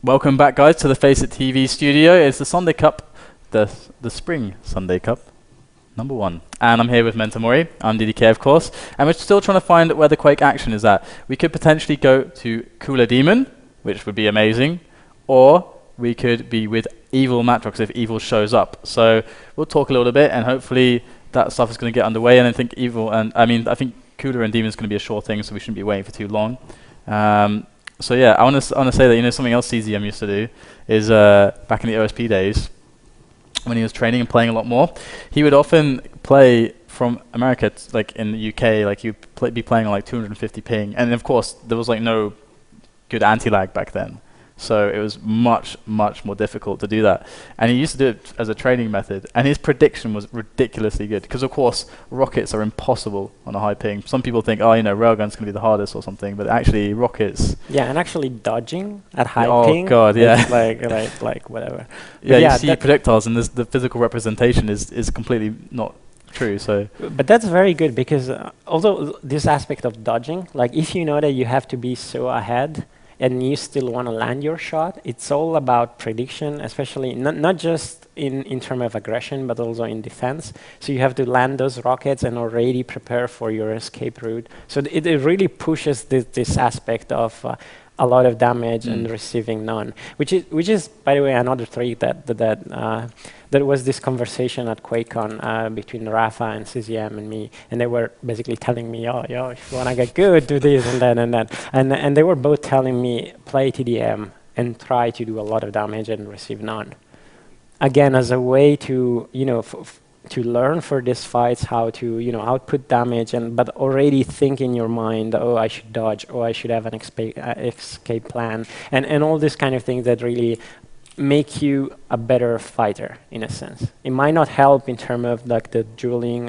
Welcome back, guys, to the FACEIT TV studio. It's the Sunday Cup, the Spring Sunday Cup, #1. And I'm here with Mentamori. I'm DDK, of course. And we're still trying to find where the Quake action is at. We could potentially go to coolleR dem0n, which would be amazing. Or we could be with Evil Matrox if Evil shows up. So we'll talk a little bit, and hopefully that stuff is going to get underway. And I think I think coolleR and dem0n is going to be a sure thing, so we shouldn't be waiting for too long. So yeah, I want to say that something else CZM used to do is back in the OSP days when he was training and playing a lot more, he would often play from America, like in the UK, like he'd be playing on like 250 ping, and of course there was like no good anti-lag back then. So it was much more difficult to do that. And he used to do it as a training method. And his prediction was ridiculously good. Because, of course, rockets are impossible on a high ping. Some people think, railgun's going to be the hardest or something. But actually, rockets... Yeah, and actually dodging at high ping. Oh, God, yeah. like whatever. Yeah, you see projectiles, and the physical representation is completely not true. So, but that's very good, because although this aspect of dodging, like if you know that you have to be so ahead, and you still want to land your shot, it's all about prediction, especially not just in terms of aggression, but also in defense. So you have to land those rockets and already prepare for your escape route. So it really pushes this aspect of a lot of damage and receiving none, which is by the way another trick that there was this conversation at QuakeCon between Rafa and CZM and me, and they were basically telling me, yo, if you wanna get good, do this and that and that, and they were both telling me play TDM and try to do a lot of damage and receive none. Again, as a way to to learn for these fights how to output damage, but already think in your mind, oh, I should dodge, or I should have an escape plan, and all these kind of things that really make you a better fighter in a sense. It might not help in terms of like the dueling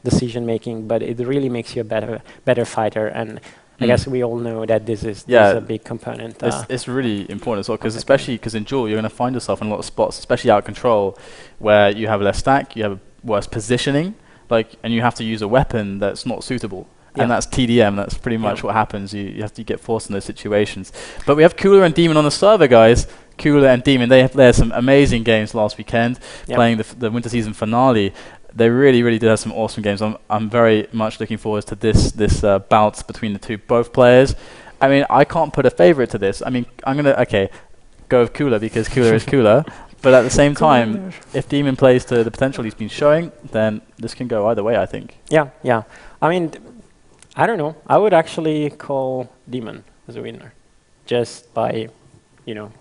decision making, but it really makes you a better fighter. And I guess we all know that this is a big component. It's really important as well, because especially because in duel you're going to find yourself in a lot of spots, especially out of control, where you have less stack, you have worse positioning, and you have to use a weapon that's not suitable. And that's TDM. That's pretty much what happens. You have to get forced in those situations. But we have coolleR and dem0n on the server, guys. coolleR and dem0n. They had some amazing games last weekend, playing the winter season finale. They really did have some awesome games. I'm very much looking forward to this bout between the both players. I mean, I can't put a favorite to this. I mean, I'm gonna go with coolleR because coolleR is coolleR. But at the same time, if dem0n plays to the potential he's been showing, then this can go either way, I think. Yeah. I mean, I don't know. I would actually call dem0n as a winner, just by,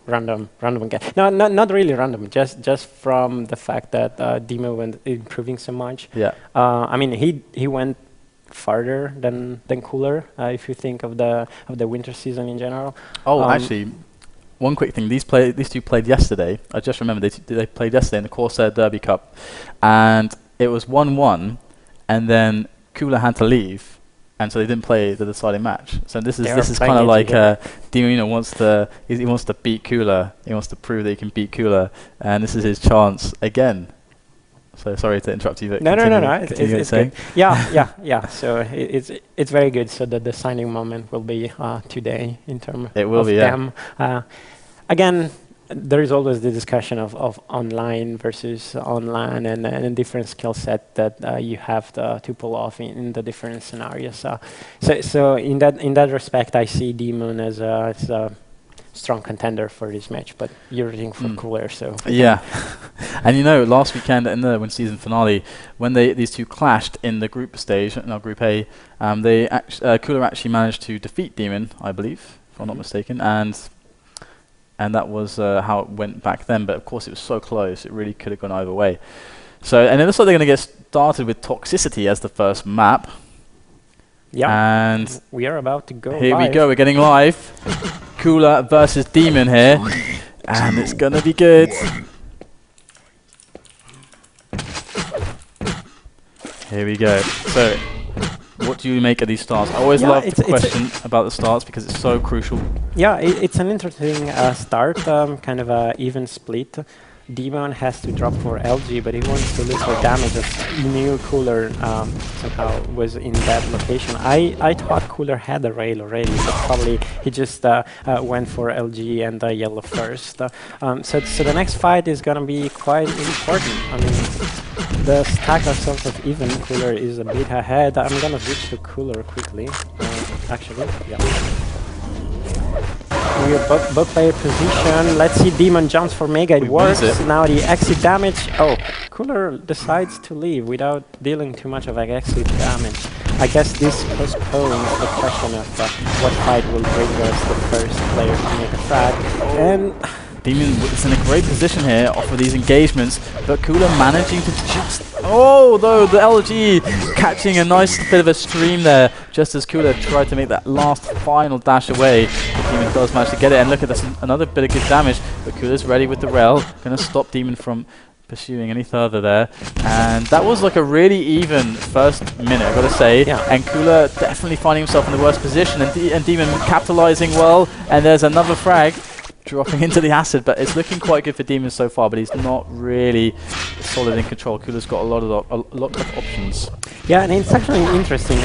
random guess. No, not really random. Just from the fact that dem0n went improving so much. Yeah. I mean, he went farther than coolleR. If you think of the winter season in general. Oh, actually, one quick thing. These two played yesterday. I just remember they played yesterday in the coolleR Derby Cup, and it was 1-1, and then coolleR had to leave. And so they didn't play the deciding match. So this is kind of like dem0n wants to beat coolleR. He wants to prove that he can beat coolleR, and this is his chance again. So sorry to interrupt you, but no. It's good. Yeah. So it's very good. So that the signing moment will be today in terms of them. Again, there is always the discussion of online versus online and different skill set that you have to pull off in the different scenarios. So in that respect, I see dem0n as a strong contender for this match. But you're rooting for coolleR, so yeah. And last weekend in the winter season finale, when these two clashed in the group stage, in our Group A, coolleR actually managed to defeat dem0n, I believe, if I'm not mistaken, and that was how it went back then. But of course, it was so close; it really could have gone either way. So, and it looks like they're going to get started with Toxicity as the first map. Yeah, and we are about to go. Here we go. We're getting live. coolleR versus dem0n here, and it's going to be good. Here we go. So, what do you make of these starts? I always love the question about the starts because it's so crucial. Yeah, it's an interesting start, kind of an even split. dem0n has to drop for LG, but he wants to look for damage as he knew coolleR somehow was in that location. I thought coolleR had a rail already, but probably he just went for LG and yellow first. So the next fight is going to be quite important. I mean, the stack are sort of even. coolleR is a bit ahead. I'm going to switch to coolleR quickly. Actually, yeah. We are both player position. Let's see, dem0n jumps for Mega. It works. Now the exit damage. Oh, coolleR decides to leave without dealing too much of like exit damage. I guess this postpones the question of what fight will bring us the first player to make a frag. And dem0n is in a great position here off of these engagements, but coolleR managing to just... Oh, though, the LG catching a nice bit of a stream there, just as coolleR tried to make that last final dash away. dem0n does manage to get it, and look at this, another bit of good damage, but coolleR's ready with the rail, going to stop dem0n from pursuing any further there. And that was like a really even first minute, I've got to say. Yeah. And coolleR definitely finding himself in the worst position, and dem0n capitalizing well, and there's another frag dropping into the acid, but it's looking quite good for dem0n so far, but he's not really solid in control. coolleR's got a lot of options. yeah, and it's actually interesting.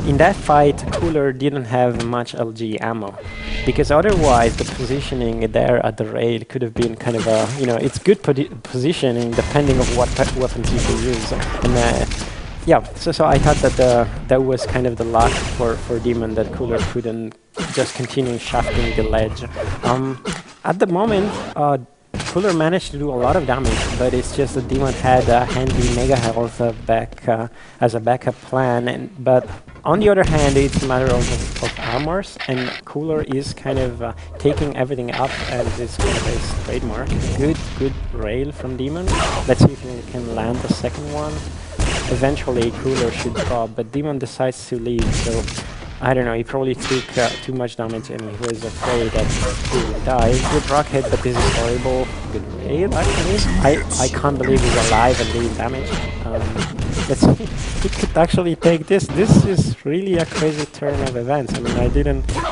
In that fight, coolleR didn't have much LG ammo, because otherwise the positioning there at the rail could have been kind of a, you know, it's good positioning depending on what weapons you can use. And yeah, so I thought that that was kind of the luck for dem0n, that coolleR couldn't just continue shafting the ledge. At the moment, coolleR managed to do a lot of damage, but it's just that dem0n had a handy Mega Health back as a backup plan. But on the other hand, it's a matter of armors, and coolleR is kind of taking everything up, and it's kind of his trademark. Good rail from dem0n. Let's see if he can land the second one. Eventually, coolleR should drop, but dem0n decides to leave, so I don't know, he probably took too much damage and he was afraid that he would die. Good rocket, but this is horrible. Good rail, actually. I can't believe he's alive and doing damage. Let's see. He could actually take this. This is really a crazy turn of events. I mean,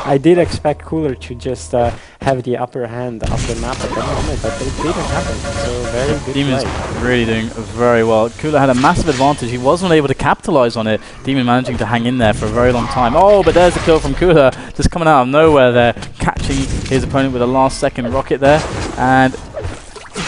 I did expect coolleR to just have the upper hand of the map at that moment, but it didn't happen. So very good dem0n's play. really doing very well. coolleR had a massive advantage. He wasn't able to capitalize on it. dem0n managing to hang in there for a very long time. Oh, but there's a kill from coolleR, just coming out of nowhere there, catching his opponent with a last second rocket there. And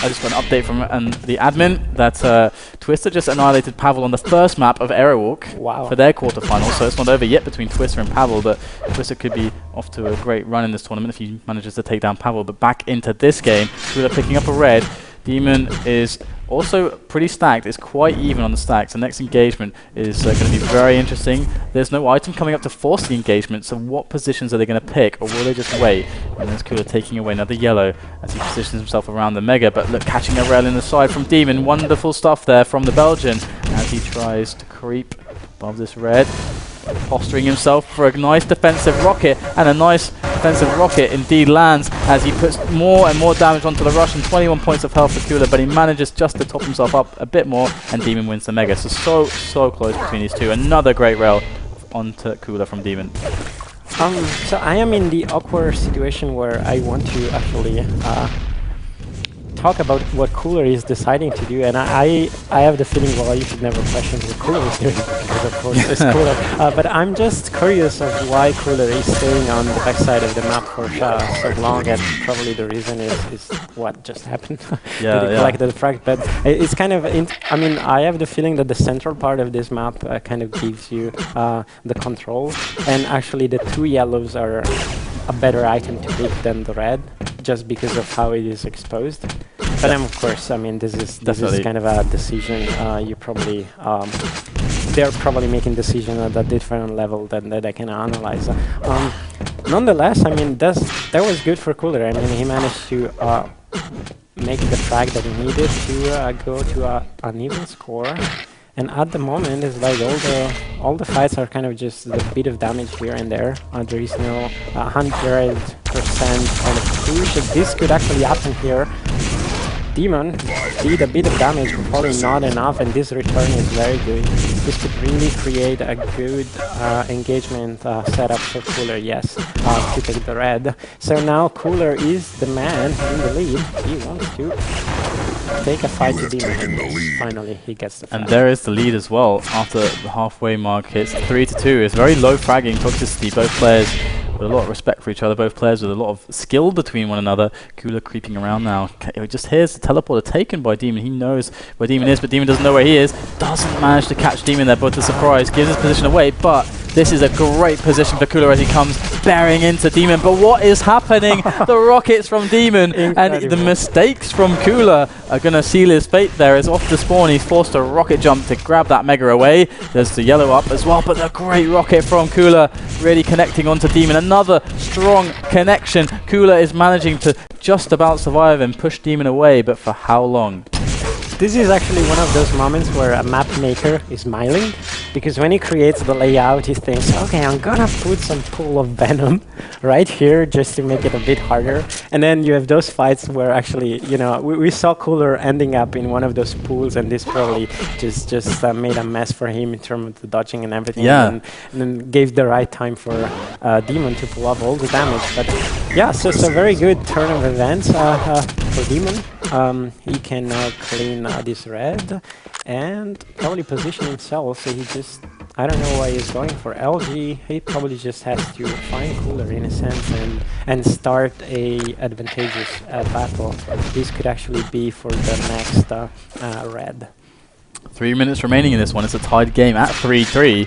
I just got an update from the admin that Twister just annihilated Pavel on the first map of Aerowalk for their quarterfinals. So it's not over yet between Twister and Pavel, but Twister could be off to a great run in this tournament if he manages to take down Pavel. But back into this game, coolleR picking up a red. dem0n is also pretty stacked. It's quite even on the stacks. The next engagement is going to be very interesting. There's no item coming up to force the engagement, so what positions are they going to pick, or will they just wait? And there's coolleR taking away another yellow as he positions himself around the Mega, but look, catching a rail in the side from dem0n. Wonderful stuff there from the Belgian as he tries to creep above this red, posturing himself for a nice defensive rocket, and a nice defensive rocket indeed lands as he puts more and more damage onto the Russian. 21 points of health for coolleR, but he manages just to top himself up a bit more, and dem0n wins the Mega. So close between these two. Another great rail onto coolleR from dem0n. So I am in the awkward situation where I want to actually talk about what coolleR is deciding to do, and I have the feeling, well, you should never question what coolleR is doing, because of course it's coolleR. But I'm just curious of why coolleR is staying on the backside of the map for so long, and probably the reason is what just happened. Yeah, they collected the frag, but it's kind of, I mean, I have the feeling that the central part of this map kind of gives you the control, and actually the two yellows are a better item to pick than the red, just because of how it is exposed. But then, of course, I mean, this is kind of a decision. You probably they're probably making decisions at a different level that I can analyze. Nonetheless, I mean, that was good for coolleR. I mean, he managed to make the frag that he needed to go to an even score. And at the moment, it's like all the fights are kind of just a bit of damage here and there. There is no 100% kind of push. This could actually happen here. dem0n did a bit of damage, but probably not enough, and this return is very good. This could really create a good engagement setup for coolleR, yes, to take the red. So now coolleR is the man in the lead. He wants to take a fight to Demon. Finally, he gets the fight. And there is the lead as well after the halfway mark. It's 3-2. It's very low fragging toxicity. Both players with a lot of respect for each other. Both players with a lot of skill between one another. coolleR creeping around now. He just hears the teleporter taken by Dem0n. He knows where Dem0n is, but Dem0n doesn't know where he is. Doesn't manage to catch Dem0n there, but the surprise gives his position away. But this is a great position for coolleR as he comes bearing into Dem0n. But what is happening? The rockets from Dem0n and the mistakes from coolleR are going to seal his fate there. As off the spawn, he's forced to rocket jump to grab that mega away. There's the yellow up as well, but the great rocket from coolleR really connecting onto Dem0n. Another strong connection. coolleR is managing to just about survive and push Dem0n away, but for how long? This is actually one of those moments where a map maker is smiling, because when he creates the layout, he thinks, okay, I'm gonna put some pool of venom right here just to make it a bit harder. And then you have those fights where actually, you know, we saw coolleR ending up in one of those pools, and this probably just made a mess for him in terms of the dodging and everything. Yeah. And then gave the right time for Dem0n to pull up all the damage. But yeah, so it's a very good turn of events for Dem0n. He can now clean this red and probably position himself, so he just, I don't know why he's going for LG. He probably just has to find coolleR in a sense and start a advantageous battle. This could actually be for the next red. 3 minutes remaining in this one. It's a tied game at 3-3,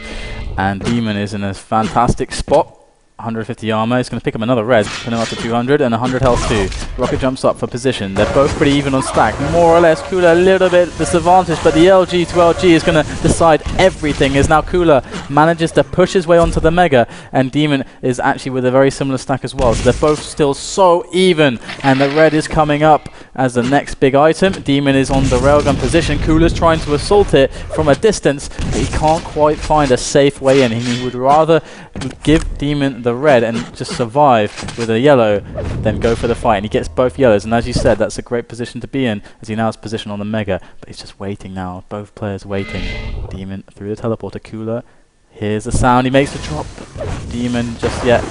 and Dem0n is in a fantastic spot. 150 armor. He's going to pick up another red, put him up to 200 and 100 health too. Rocket jumps up for position. They're both pretty even on stack. More or less, coolleR a little bit disadvantaged, but the LG to LG is going to decide everything. As now coolleR manages to push his way onto the mega, and Dem0n is actually with a very similar stack as well. So they're both still so even, and the red is coming up as the next big item. Dem0n is on the railgun position. coolleR's trying to assault it from a distance, but he can't quite find a safe way in. He would rather give Dem0n the red and just survive with a yellow than go for the fight. And he gets both yellows, and as you said, that's a great position to be in, as he now has position on the mega, but he's just waiting now. Both players waiting. Dem0n through the teleporter. coolleR hears the sound. He makes the drop. Dem0n just yet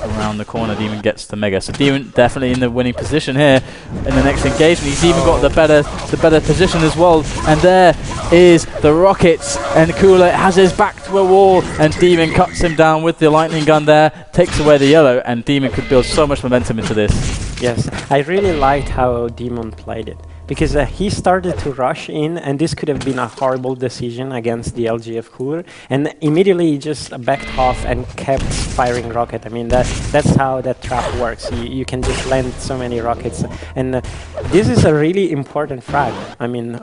around the corner. Dem0n gets the mega. So Dem0n definitely in the winning position here in the next engagement. He's even got the better position as well. And there is the rockets, and coolleR has his back to a wall, and Dem0n cuts him down with the lightning gun there, takes away the yellow, and Dem0n could build so much momentum into this. Yes, I really liked how Dem0n played it, because he started to rush in, and this could have been a horrible decision against the LG of coolleR, and immediately he just backed off and kept firing rocket. I mean, that's how that trap works. You can just land so many rockets, and this is a really important frag. I mean,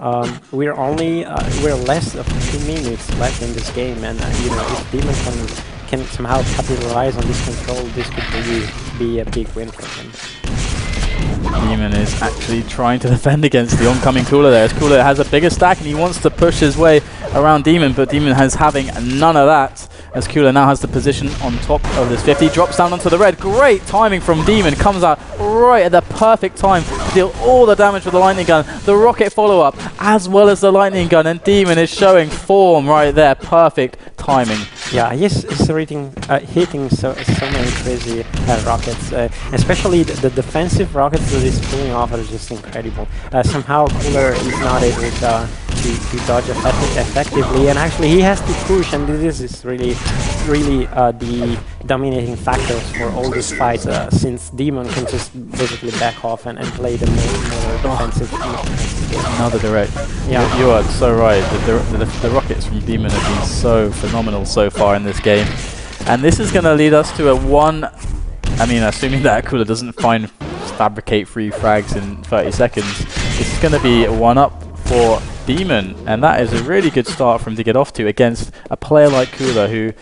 we're less of 2 minutes left in this game, and you know, if Dem0n can somehow capitalize on this control, this could really be a big win for him. Dem0n is actually trying to defend against the oncoming coolleR there, as coolleR has a bigger stack and he wants to push his way around Dem0n, but Dem0n is having none of that, as coolleR now has the position on top of this 50, drops down onto the red. Great timing from Dem0n, comes out right at the perfect time to deal all the damage with the lightning gun, the rocket follow-up, as well as the lightning gun, and Dem0n is showing form right there. Perfect timing. Yeah, he's hitting so many crazy rockets, especially the defensive rockets that he's pulling off are just incredible. Somehow coolleR is not able to dodge effectively, and actually he has to push, and this is really the dominating factors for all these fights, since Dem0n can just basically back off and play the more defensive. Another direct. Yeah. You are so right. The rockets from Dem0n have been so phenomenal so far in this game. And this is going to lead us to a I mean, assuming that coolleR doesn't fabricate 3 frags in 30 seconds, this is going to be a 1-up for Dem0n. And that is a really good start for him to get off to against a player like coolleR, who,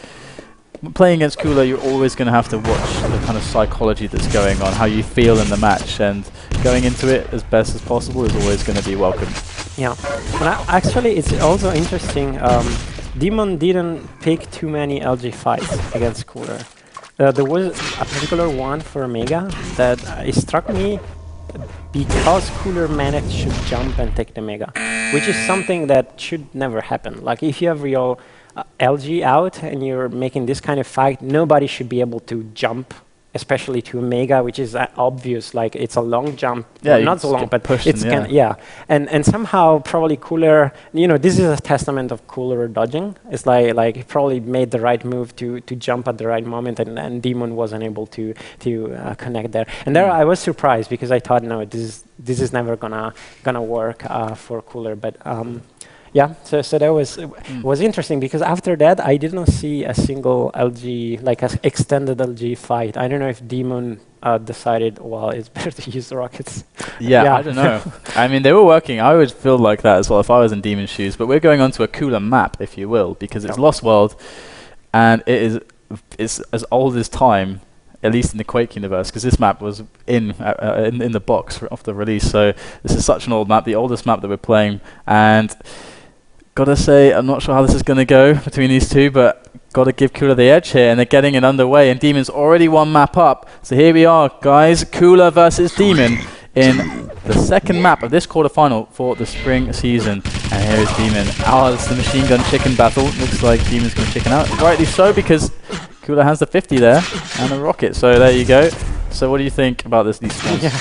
playing against coolleR, you're always going to have to watch the kind of psychology that's going on, how you feel in the match, and going into it as best as possible is always going to be welcome. Yeah, and actually it's also interesting, Dem0n didn't pick too many LG fights against coolleR. There was a particular one for Mega that it struck me because coolleR managed to jump and take the Mega, which is something that should never happen. Like, if you have your LG out and you're making this kind of fight, nobody should be able to jump especially to Mega, which is obvious, like it's a long jump. Yeah, well, not so long, but it's and somehow probably coolleR. This is a testament of coolleR dodging. It's like he probably made the right move to jump at the right moment, and dem0n wasn't able to connect there. And there I was surprised because I thought, no, this is never gonna work for coolleR, but. Yeah, so that was interesting because after that I did not see a single LG, like an extended LG fight. I don't know if dem0n decided, well, it's better to use the rockets. Yeah, I don't know. I mean, they were working. I would feel like that as well if I was in dem0n's shoes. But we're going on to a cooler map, if you will, because it's Lost World, and it's as old as time, at least in the Quake universe, because this map was in the box of the release. So this is such an old map, the oldest map that we're playing, and. Gotta say, I'm not sure how this is going to go between these two, but gotta give coolleR the edge here, and they're getting it underway, and dem0n's already one map up. So here we are, guys, coolleR versus dem0n in the second map of this quarterfinal for the spring season. And here is dem0n. Oh, it's the machine gun chicken battle. Looks like dem0n's going to chicken out. Rightly so, because coolleR has the 50 there, and a rocket. So there you go. So what do you think about these spawns? Yeah.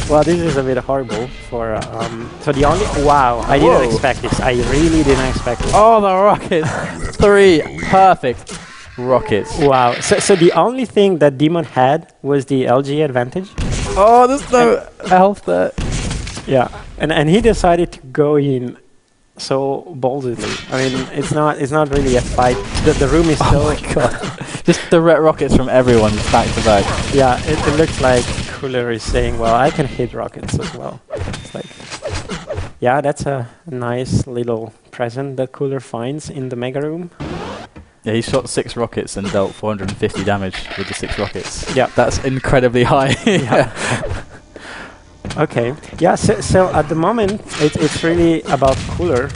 Well, this is a bit horrible for. So the only I didn't expect this. I really didn't expect this. Oh, the rockets! 3 perfect rockets. Wow. So the only thing that dem0n had was the LG advantage. Oh, there's no health there. Yeah, and he decided to go in so boldly. I mean, it's not really a fight. The room is so. Oh my god! Just the red rockets from everyone, just back to back. Yeah, it looks like coolleR is saying, well, I can hit rockets as well. It's like, yeah, that's a nice little present that coolleR finds in the mega room. Yeah, he shot 6 rockets and dealt 450 damage with the 6 rockets. Yeah, that's incredibly high. Yeah. Okay. Yeah. So at the moment, it's really about coolleR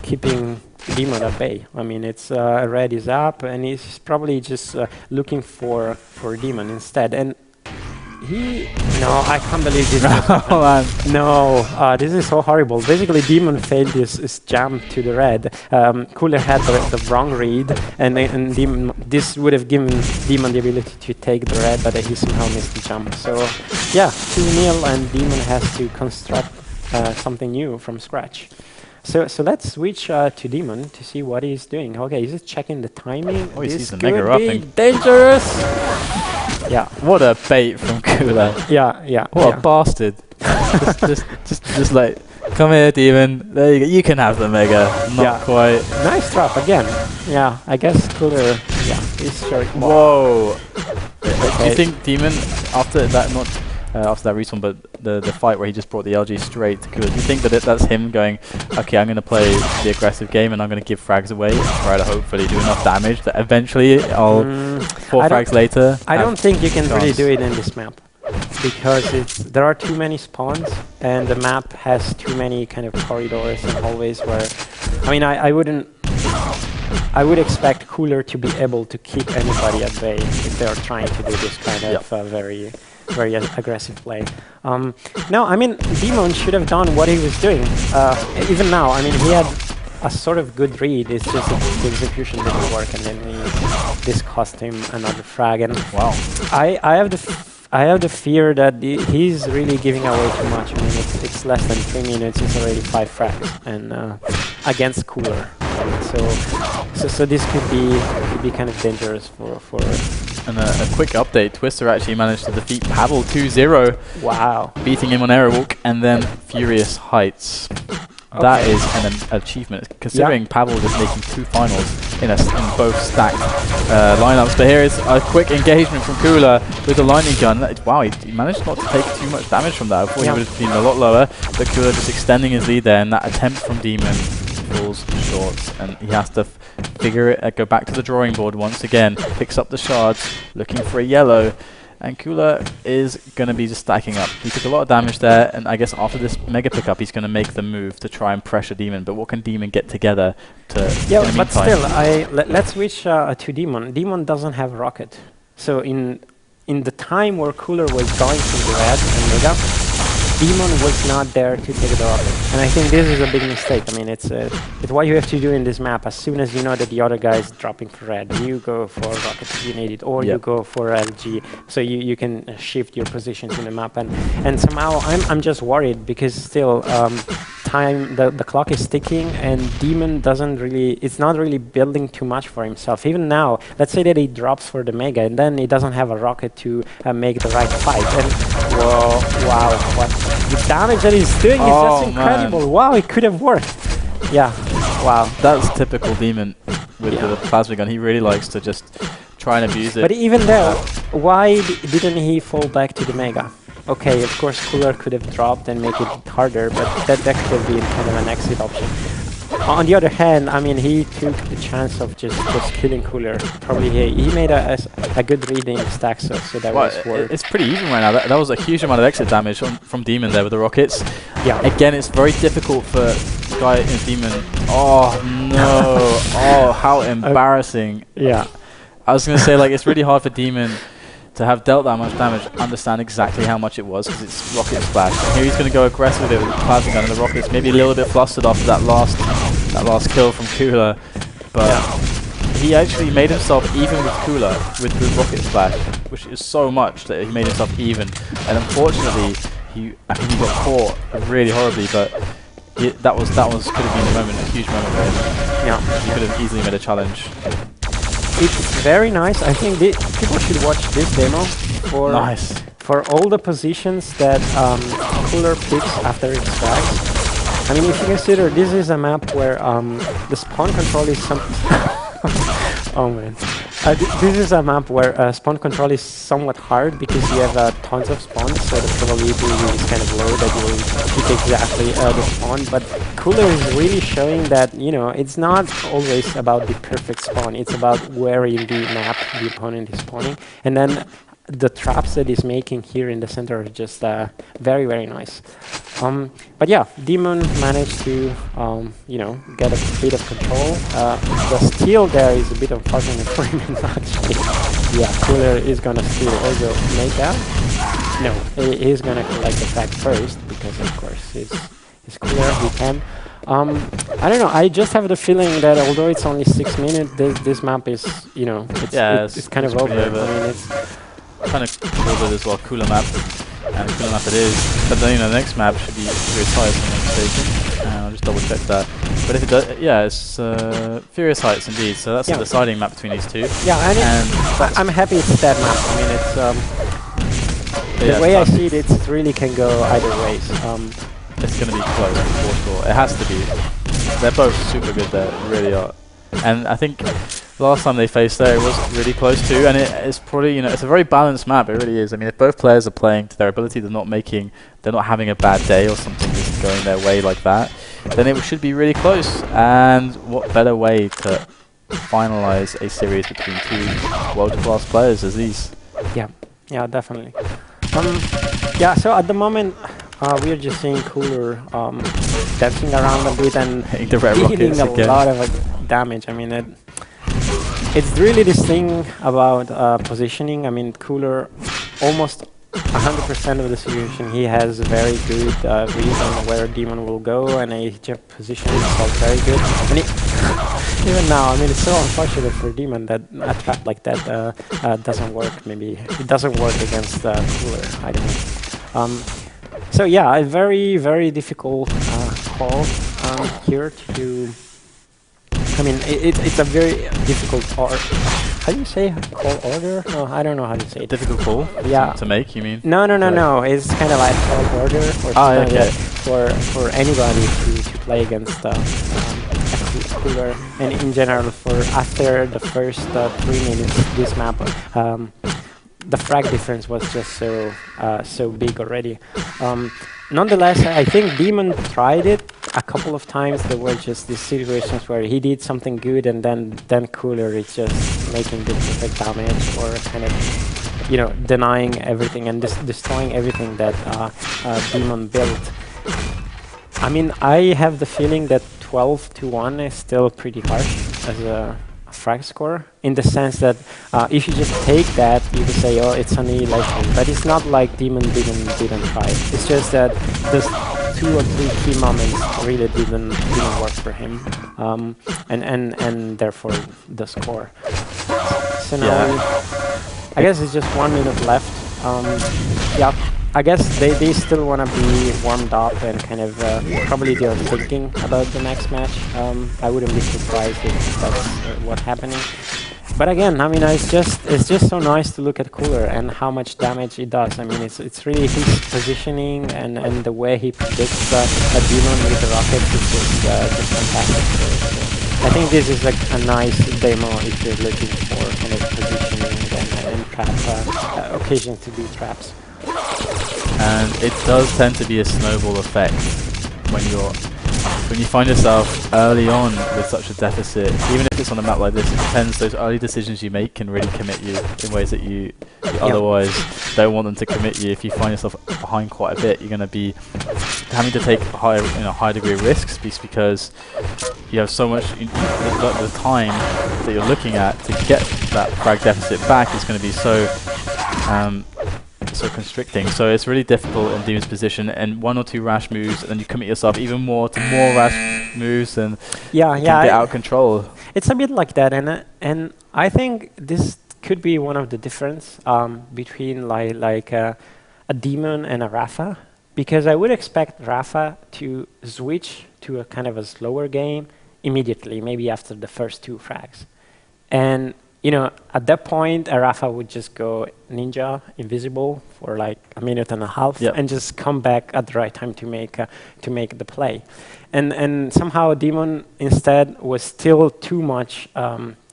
keeping dem0n at bay. I mean, it's red is up, and he's probably just looking for dem0n instead. And no, I can't believe this. Oh man. No, this is so horrible. Basically, dem0n failed this jump to the red. coolleR had the wrong read, and this would have given dem0n the ability to take the red, but he somehow missed the jump. So, yeah, 2-0, and dem0n has to construct something new from scratch. So let's switch to dem0n to see what he's doing. Okay, he's just checking the timing. Oh, he sees the could mega be roughing. dangerous. Yeah. What a bait from coolleR. Yeah. What a bastard. just like, come here, dem0n. There you go. You can have the mega. Not quite. Nice drop again. Yeah, I guess coolleR. Yeah, is showing. Whoa. Do you think dem0n after that respawn, but the fight where he just brought the LG straight to coolleR, do you think that that's him going, okay, I'm going to play the aggressive game and I'm going to give frags away and try to hopefully do enough damage that eventually I'll 4 frags later? I don't think you can really do it in this map because there are too many spawns and the map has too many kind of corridors and hallways where, I mean, I would expect coolleR to be able to keep anybody at bay if they are trying to do this kind of very aggressive play. No, I mean, dem0n should have done what he was doing. Even now, I mean, he had a sort of good read. It's just that the execution didn't work, and then this cost him another frag. And wow, I have the fear that he's really giving away too much. I mean, it's less than 3 minutes. It's already 5 frags, and against coolleR. So this could be kind of dangerous for. And a quick update, Twister actually managed to defeat Pavel 2-0. Wow. Beating him on Airwalk and then Furious Heights. Okay. That is an achievement, considering Pavel is making 2 finals in both stacked lineups. But here is a quick engagement from coolleR with the lightning gun. Wow, he managed not to take too much damage from that. I thought he would have been a lot lower, but coolleR just extending his lead there, and that attempt from dem0n falls short, and he has to figure it, go back to the drawing board once again, picks up the shards, looking for a yellow, and coolleR is going to be just stacking up. He took a lot of damage there, and I guess after this mega pickup, he's going to make the move to try and pressure dem0n, but what can dem0n get together to... Yeah, but still, let's switch to dem0n. dem0n doesn't have rocket. So in the time where coolleR was going to the red and mega, dem0n was not there to take the rocket. And I think this is a big mistake. I mean, it's what you have to do in this map. As soon as you know that the other guy is dropping for red, you go for rocket if you need it, or you go for LG, so you can shift your positions in the map. And somehow I'm just worried because still the clock is ticking, and dem0n doesn't really, it's not really building too much for himself. Even now, let's say that he drops for the mega, and then he doesn't have a rocket to make the right fight. And whoa, wow, what the damage that he's doing is just incredible. Man. Wow, it could have worked. Yeah, wow. That's typical dem0n with the plasma gun. He really likes to just try and abuse it. But even there, why didn't he fall back to the mega? Okay, of course, coolleR could have dropped and make it harder, but that could have been kind of an exit option. On the other hand, I mean, he took the chance of just killing coolleR. Probably he made a good read in stack, so that was worth. It's pretty even right now. That was a huge amount of exit damage from dem0n there with the rockets. Yeah. Again, it's very difficult for the guy in dem0n. Oh no! Oh, how embarrassing! Yeah. I was gonna say, like, it's really hard for dem0n to have dealt that much damage, understand exactly how much it was, because it's rocket splash. And here he's going to go aggressive with it with the plasma gun, and the rockets maybe a little bit flustered after that last kill from coolleR. But he actually made himself even with coolleR with the rocket splash, which is so much that he made himself even. And unfortunately, he got caught really horribly. But that was could have been a moment, a huge moment where he could have easily made a challenge. It's very nice. I think people should watch this demo for all the positions that coolleR picks after it strikes. I mean, if you consider this is a map where the spawn control is oh man. This is a map where spawn control is somewhat hard because you have tons of spawns, so the probability is kind of low that you will hit exactly the spawn. But coolleR is really showing that, you know, it's not always about the perfect spawn. It's about where in the map the opponent is spawning. And then the traps that he's making here in the center are just very, very nice. But yeah, dem0n managed to, you know, get a bit of control. The steal there is a bit unfortunate for him, actually. Yeah, coolleR is gonna steal also make that. No, he's gonna collect the frag first because, of course, he's coolleR. He can. I don't know. I just have the feeling that although it's only 6 minutes, this map is, you know, it's kind of over. I mean, it's kind of called it as well, coolleR map, and coolleR map it is. But then, you know, the next map should be Furious Heights, if I'm not mistaken. I'll just double check that. But if it does, yeah, it's Furious Heights indeed. So that's the deciding map between these two. Yeah, and I'm happy it's that map. I mean, it's the way I see it, it really can go either ways. It's going to be close for sure. It has to be. They're both super good there, really are. And I think last time they faced there, it was really close too. And it's probably, you know, it's a very balanced map. It really is. I mean, if both players are playing to their ability, they're not having a bad day or something just going their way like that, then it should be really close. And what better way to finalize a series between two world-class players as these? Yeah, definitely. Yeah, so at the moment, we're just seeing coolleR dancing around a bit and dealing a lot of damage. I mean, it's really this thing about positioning. I mean, coolleR almost 100% of the situation, he has very good read on where dem0n will go, and he just positions himself very good. And even now, I mean, it's so unfortunate for dem0n that a trap like that doesn't work. Maybe it doesn't work against coolleR. I don't know. So yeah, a very, very difficult call here to do. I mean, it's a very difficult how do you say call order? No, I don't know how to say it. Difficult call? Yeah. To make, you mean? No. It's kind of like call order for anybody to play against coolleR, and in general for after the first 3 minutes this map. The frag difference was just so big already. Nonetheless, I think dem0n tried it a couple of times. There were just these situations where he did something good, and then coolleR is just making the perfect damage, or kind of, you know, denying everything and destroying everything that dem0n built. I mean, I have the feeling that 12-1 is still pretty harsh as a frag score, in the sense that if you just take that, you can say, oh, it's only like, but it's not like dem0n didn't try. It's just that 2 or 3 key moments really didn't work for him, and therefore the score. So now I guess it's just 1 minute left. Yeah, I guess they still want to be warmed up and kind of probably they're thinking about the next match. I wouldn't be surprised if that's what's happening. But again, I mean, it's just so nice to look at coolleR and how much damage it does. I mean, it's really his positioning and the way he predicts a dem0n with the rockets is just fantastic. So I think this is like a nice demo if you're looking for kind of positioning and trap occasions to do traps. And it does tend to be a snowball effect when you find yourself early on with such a deficit. Even if it's on a map like this, it depends. Those early decisions you make can really commit you in ways that you otherwise don't want them to commit you. If you find yourself behind quite a bit, you're going to be having to take high degree of risks because you have so much. The time that you're looking at to get that frag deficit back is going to be so constricting. So it's really difficult in dem0n's position, and 1 or 2 rash moves, and then you commit yourself even more to more rash moves, and you can get out of control. It's a bit like that, and I think this could be one of the difference between like a dem0n and a Rafa, because I would expect Rafa to switch to a kind of a slower game immediately, maybe after the first 2 frags, and at that point, a Rafa would just go ninja, invisible, for like a minute and a half, and just come back at the right time to make the play. And somehow dem0n instead was still too much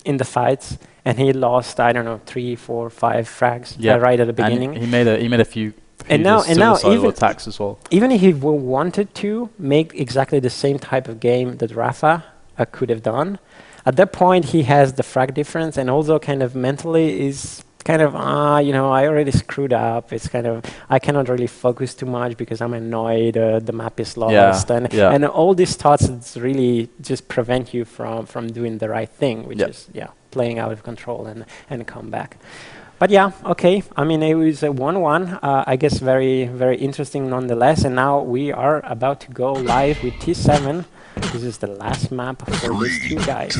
in the fights, and he lost, I don't know, 3, 4, 5 frags right at the beginning. And he made a few now even attacks as well. Even if he wanted to make exactly the same type of game that Rafa could have done, at that point, he has the frag difference, and also kind of mentally is kind of, I already screwed up. It's kind of, I cannot really focus too much because I'm annoyed, the map is lost, and all these thoughts really just prevent you from doing the right thing, which is, playing out of control and come back. But yeah, okay. I mean, it was a 1-1. I guess very, very interesting nonetheless. And now we are about to go live with T7. This is the last map for these 2 guys.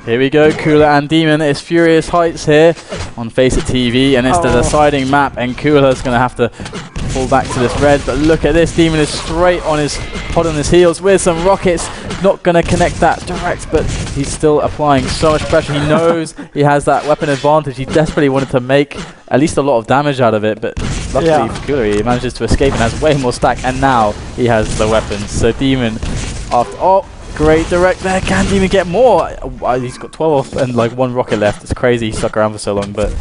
Here we go, coolleR and dem0n. It's Furious Heights here on FACEIT TV, and it's the deciding map, and coolleR's going to have to fall back to this red. But look at this, dem0n is straight on his hot on his heels with some rockets. Not going to connect that direct, but he's still applying so much pressure. He knows he has that weapon advantage. He desperately wanted to make at least a lot of damage out of it, but luckily for coolleR, he manages to escape and has way more stack, and now he has the weapons. So dem0n after, great direct there. Can dem0n get more? He's got 12 and like 1 rocket left. It's crazy. He stuck around for so long, but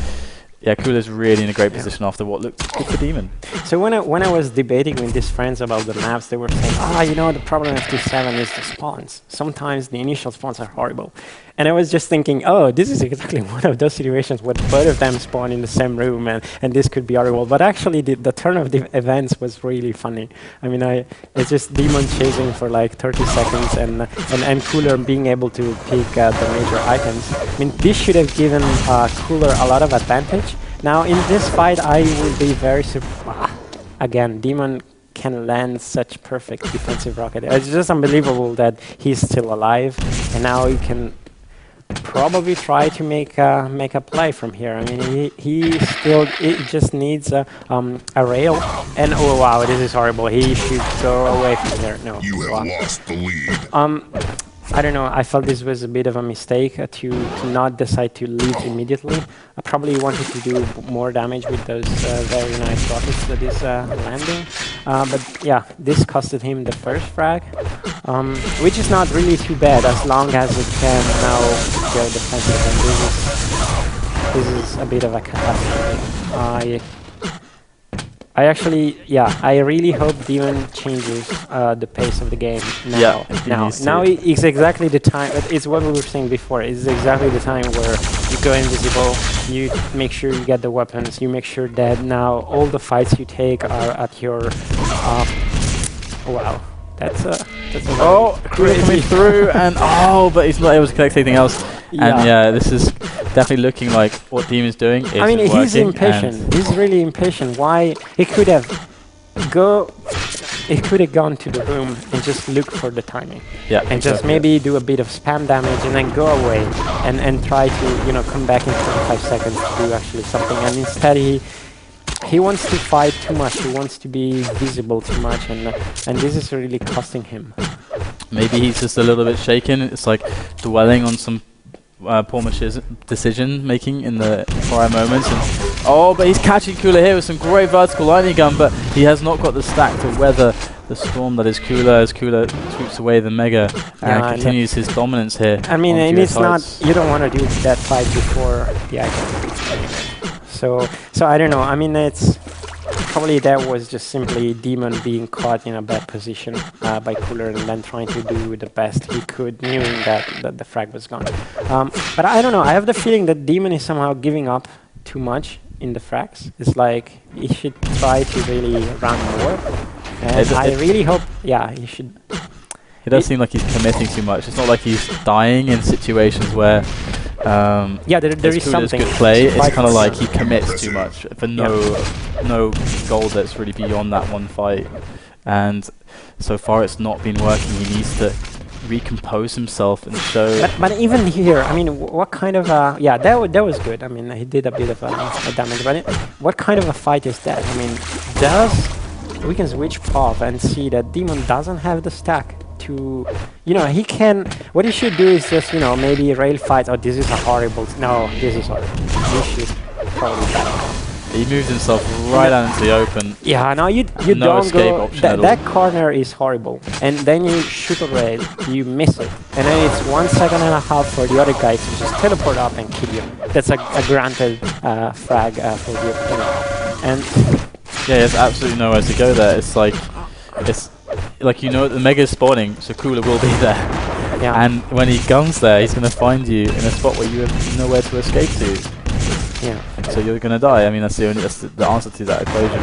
yeah, coolleR's really in a great position after what looked good for dem0n. So when I was debating with these friends about the maps, they were saying, the problem with T7 is the spawns. Sometimes the initial spawns are horrible. And I was just thinking, this is exactly one of those situations where both of them spawn in the same room, and this could be horrible. But actually, the turn of the events was really funny. I mean, it's just dem0n chasing for like 30 seconds, and coolleR being able to pick the major items. I mean, this should have given coolleR a lot of advantage. Now, in this fight, I will be very surprised. Again, dem0n can land such perfect defensive rocket. It's just unbelievable that he's still alive, and now he can probably try to make a play from here. I mean, he still just needs a rail, and oh wow, this is horrible. He should go away from there. No, you have lost the lead. I don't know. I felt this was a bit of a mistake to not decide to leave immediately. I probably wanted to do more damage with those very nice rockets that is landing. But yeah, this costed him the first frag, which is not really too bad as long as it can now go defensive. And this is a bit of a catastrophe. I actually, I really hope dem0n changes the pace of the game now. Now it's exactly the time. It's what we were saying before. It's exactly the time where you go invisible. You make sure you get the weapons. You make sure that now all the fights you take are at your. Wow, that's a coming through, and but he's not able to connect anything else. And yeah, this is definitely looking like what dem0n's doing. I mean, he's impatient. He's really impatient. Why? He could have go it could have gone to the room and just look for the timing. Yeah, And just maybe do a bit of spam damage and then go away and try to come back in 25 seconds to do actually something. And instead he wants to fight too much. He wants to be visible too much, and this is really costing him. Maybe he's just a little bit shaken. It's like dwelling on some poor decision making in the prior moments. And but he's catching coolleR here with some great vertical lightning gun, but he has not got the stack to weather the storm that is coolleR as coolleR sweeps away the mega and continues his dominance here. I mean, and it's not, you don't want to do that fight before the item. So I don't know. I mean, it's probably that was just simply dem0n being caught in a bad position by coolleR and then trying to do the best he could, knowing that the frag was gone. But I don't know. I have the feeling that dem0n is somehow giving up too much in the frags. It's like he should try to really run more. And I really hope, he should. It does seem like he's committing too much. It's not like he's dying in situations where there is something. Good play. It's kind of like he commits too much for no goal that's really beyond that one fight. And so far, it's not been working. He needs to recompose himself and show. But even here, I mean, what kind of that was good. I mean, he did a bit of a damage. But what kind of a fight is that? I mean, we can switch path and see that dem0n doesn't have the stack to, he can, what he should do is just, maybe rail fight. Oh, this is a horrible, no, this is horrible. He should probably back. He moves himself right out into the open. Yeah, no, you no don't escape go, option at all. That corner is horrible. And then you shoot a rail, you miss it. And then it's 1.5 seconds for the other guy to just teleport up and kill you. That's a granted frag for the opponent. And yeah, there's absolutely nowhere to go there. It's like the mega is spawning, so coolleR will be there. Yeah. And when he guns there, he's going to find you in a spot where you have nowhere to escape to. Yeah. So you're going to die. I mean, that's the answer to that equation.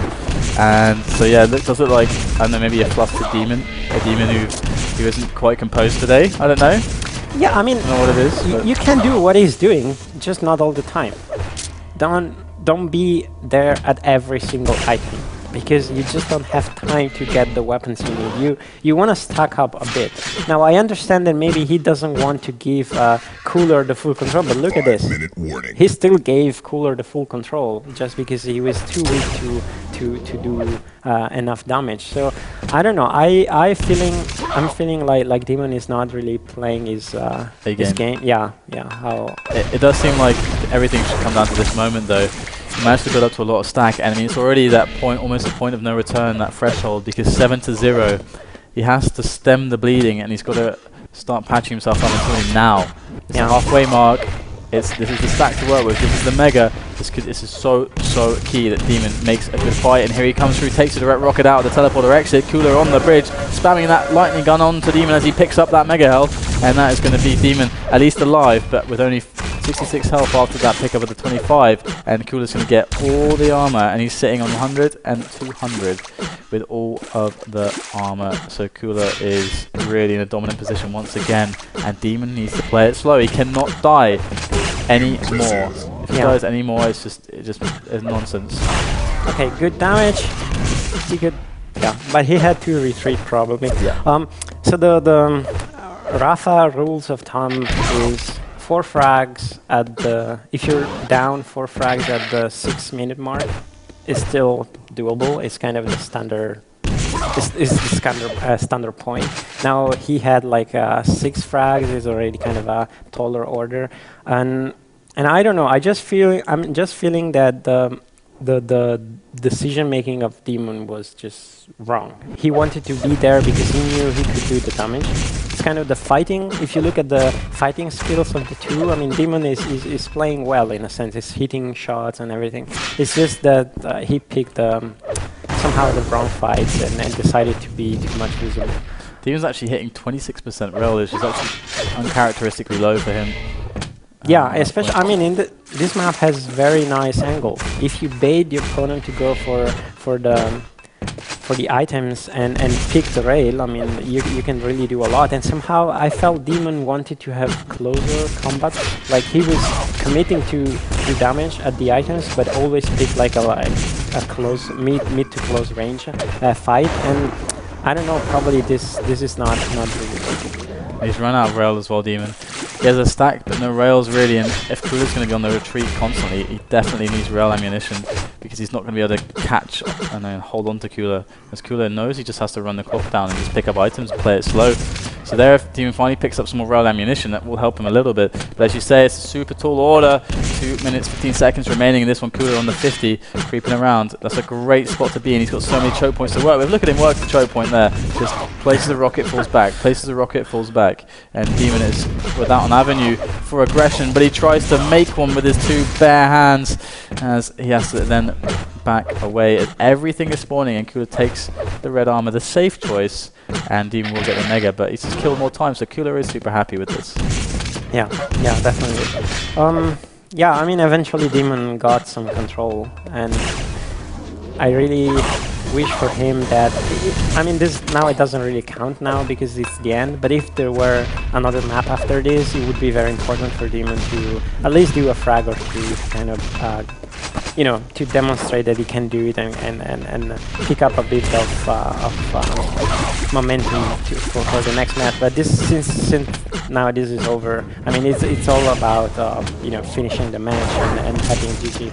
And so yeah, does it like, I don't know, maybe a flustered dem0n, a dem0n who isn't quite composed today? I don't know. Yeah, I mean, I don't know what it is. You can do what he's doing, just not all the time. Don't be there at every single item, because you just don't have time to get the weapons you need. You want to stack up a bit. Now, I understand that maybe he doesn't want to give coolleR the full control, but look at this. He still gave coolleR the full control just because he was too weak to do enough damage. So I don't know. I'm feeling like dem0n is not really playing his game. Yeah. How it does seem like everything should come down to this moment, though. He managed to build up to a lot of stack, and I mean, it's already that point, almost a point of no return, that threshold, because 7-0, he has to stem the bleeding, and he's got to start patching himself up until now. It's a halfway mark. This is the stack to work with. This is the mega. This is so key that dem0n makes a good fight, and here he comes through, takes a direct rocket out of the teleporter exit. coolleR on the bridge, spamming that lightning gun onto dem0n as he picks up that mega health, and that is going to be dem0n at least alive, but with only 66 health after that pickup of the 25, and coolleR's going to get all the armor, and he's sitting on 100 and 200 with all of the armor. So coolleR is really in a dominant position once again, and dem0n needs to play it slow. He cannot die anymore. If he dies anymore, it's just nonsense. Okay, good damage. He could, but he had to retreat probably. Yeah. So the Rafa rules of thumb is 4 frags at the, if you're down 4 frags at the 6-minute mark, is still doable. It's kind of the standard. Is the standard point. Now he had like 6 frags. Is already kind of a taller order, and I don't know. I'm just feeling that the decision making of dem0n was just wrong. He wanted to be there because he knew he could do the damage. It's kind of the fighting. If you look at the fighting skills of the two, I mean, dem0n is playing well in a sense. He's hitting shots and everything. It's just that he picked somehow the wrong fights and decided to be too much visible. dem0n's actually hitting 26% rel, which is actually uncharacteristically low for him. Yeah, especially, I mean, this map has very nice angle. If you bait the opponent to go for the items and pick the rail, I mean, you can really do a lot. And somehow I felt dem0n wanted to have closer combat. Like he was committing to do damage at the items, but always pick like a close mid to close range fight. And I don't know. Probably this is not really. He's run out of rail as well, dem0n. He has a stack, but no rails really, and if coolleR's going to be on the retreat constantly, he definitely needs rail ammunition, because he's not going to be able to catch and then hold on to coolleR. As coolleR knows, he just has to run the clock down and just pick up items and play it slow. So there, if dem0n finally picks up some more rail ammunition, that will help him a little bit. But as you say, it's a super tall order. 2 minutes, 15 seconds remaining in this one. coolleR on the 50, creeping around. That's a great spot to be in. He's got so many choke points to work with. Look at him work the choke point there. Just places the rocket, falls back. Places the rocket, falls back. And dem0n is without an avenue for aggression, but he tries to make one with his 2 bare hands, as he has to then back away as everything is spawning, and coolleR takes the red armor, the safe choice, and dem0n will get the mega, but he's just killed more time, so coolleR is super happy with this. Yeah, definitely. Yeah, I mean, eventually dem0n got some control, and I really wish for him that, I mean, this now it doesn't really count now because it's the end, but if there were another map after this, it would be very important for dem0n to at least do a frag or 2 to kind of, you know, to demonstrate that he can do it and pick up a bit of momentum for the next match. But this, since now this is over, I mean, it's all about, you know, finishing the match and having GG.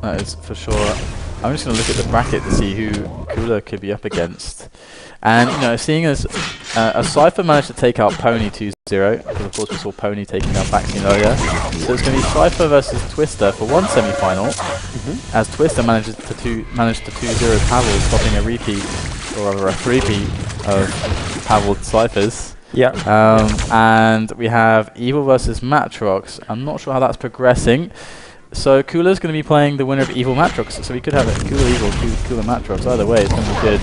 That is for sure. I'm just going to look at the bracket to see who coolleR could be up against. And, you know, seeing as a Cypher managed to take out Pony 2-0, because of course we saw Pony taking out FACEIT earlier. So it's going to be Cypher versus Twister for one semi-final, as Twister managed to 2-0 Pavel, stopping a repeat, or rather a three-peat of Pavel Cyphers. Yeah. And we have Evil versus Matrox. I'm not sure how that's progressing. So coolleR's going to be playing the winner of Evil Matrox, so we could have it coolleR Evil, coolleR Matrox. Either way, it's going to be good.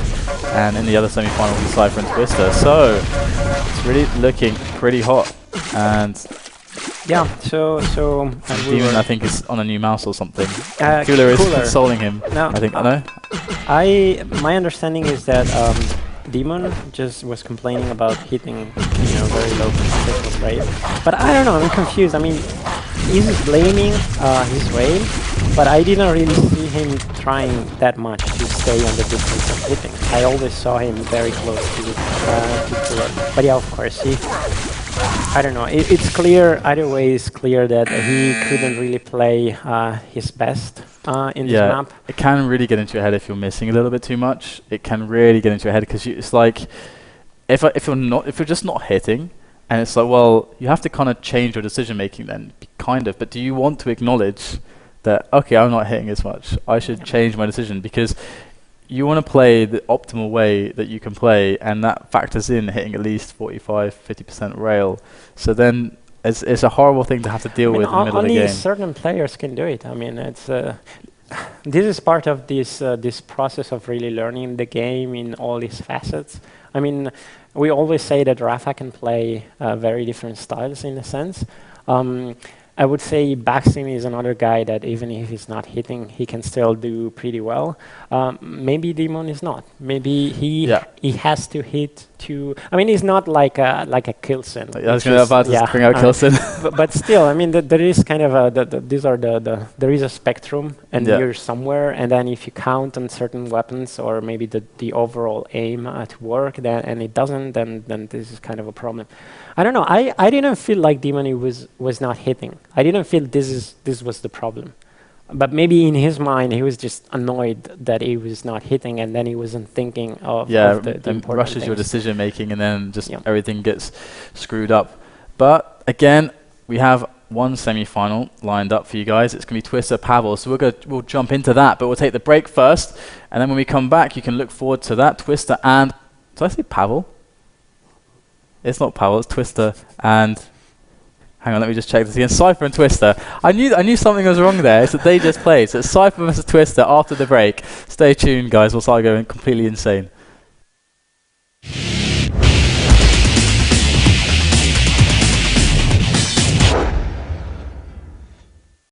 And in the other semi-final, we Cypher and Twister. So it's really looking pretty hot. And yeah, so dem0n, I think, is on a new mouse or something. coolleR is consoling him. No, I think. No. My understanding is that dem0n just was complaining about hitting, you know, very low percentages, right? But I don't know. I'm confused. I mean, he's blaming his rail, but I didn't really see him trying that much to stay on the distance of hitting. I always saw him very close to coolleR. But yeah, of course, I don't know. It's clear, either way, it's clear that he couldn't really play his best in this map. It can really get into your head if you're missing a little bit too much. It can really get into your head because it's like, if you're just not hitting, and it's like, well, you have to kind of change your decision making then, kind of. But do you want to acknowledge that, okay, I'm not hitting as much, I should change my decision? Because you want to play the optimal way that you can play, and that factors in hitting at least 45-50% rail. So then it's a horrible thing to have to deal with in the middle of the game. Only certain players can do it. I mean, it's this is part of this process of really learning the game in all its facets. I mean, we always say that Rafa can play very different styles in a sense. I would say Baxim is another guy that even if he's not hitting, he can still do pretty well. Maybe dem0n is not. Maybe he has to hit to. I mean, he's not like a Kilson. I was about to bring out Kilson. but still, I mean, there is kind of a there is a spectrum, and you're somewhere. And then if you count on certain weapons or maybe the overall aim to work, and it doesn't, then this is kind of a problem. I don't know. I didn't feel like dem0n was not hitting. I didn't feel this was the problem. But maybe in his mind, he was just annoyed that he was not hitting, and then he wasn't thinking of the important rushes things. your decision making, and then just everything gets screwed up. But again, we have one semi-final lined up for you guys. It's going to be Twister Pavel, so we'll jump into that, but we'll take the break first, and then when we come back, you can look forward to that. Twister and... Did I say Pavel? It's not Pavel, it's Twister and... Hang on, let me just check this again. Cypher and Twister. I knew something was wrong there. It's that they just played. So it's Cypher versus Twister after the break. Stay tuned, guys. We'll start going completely insane.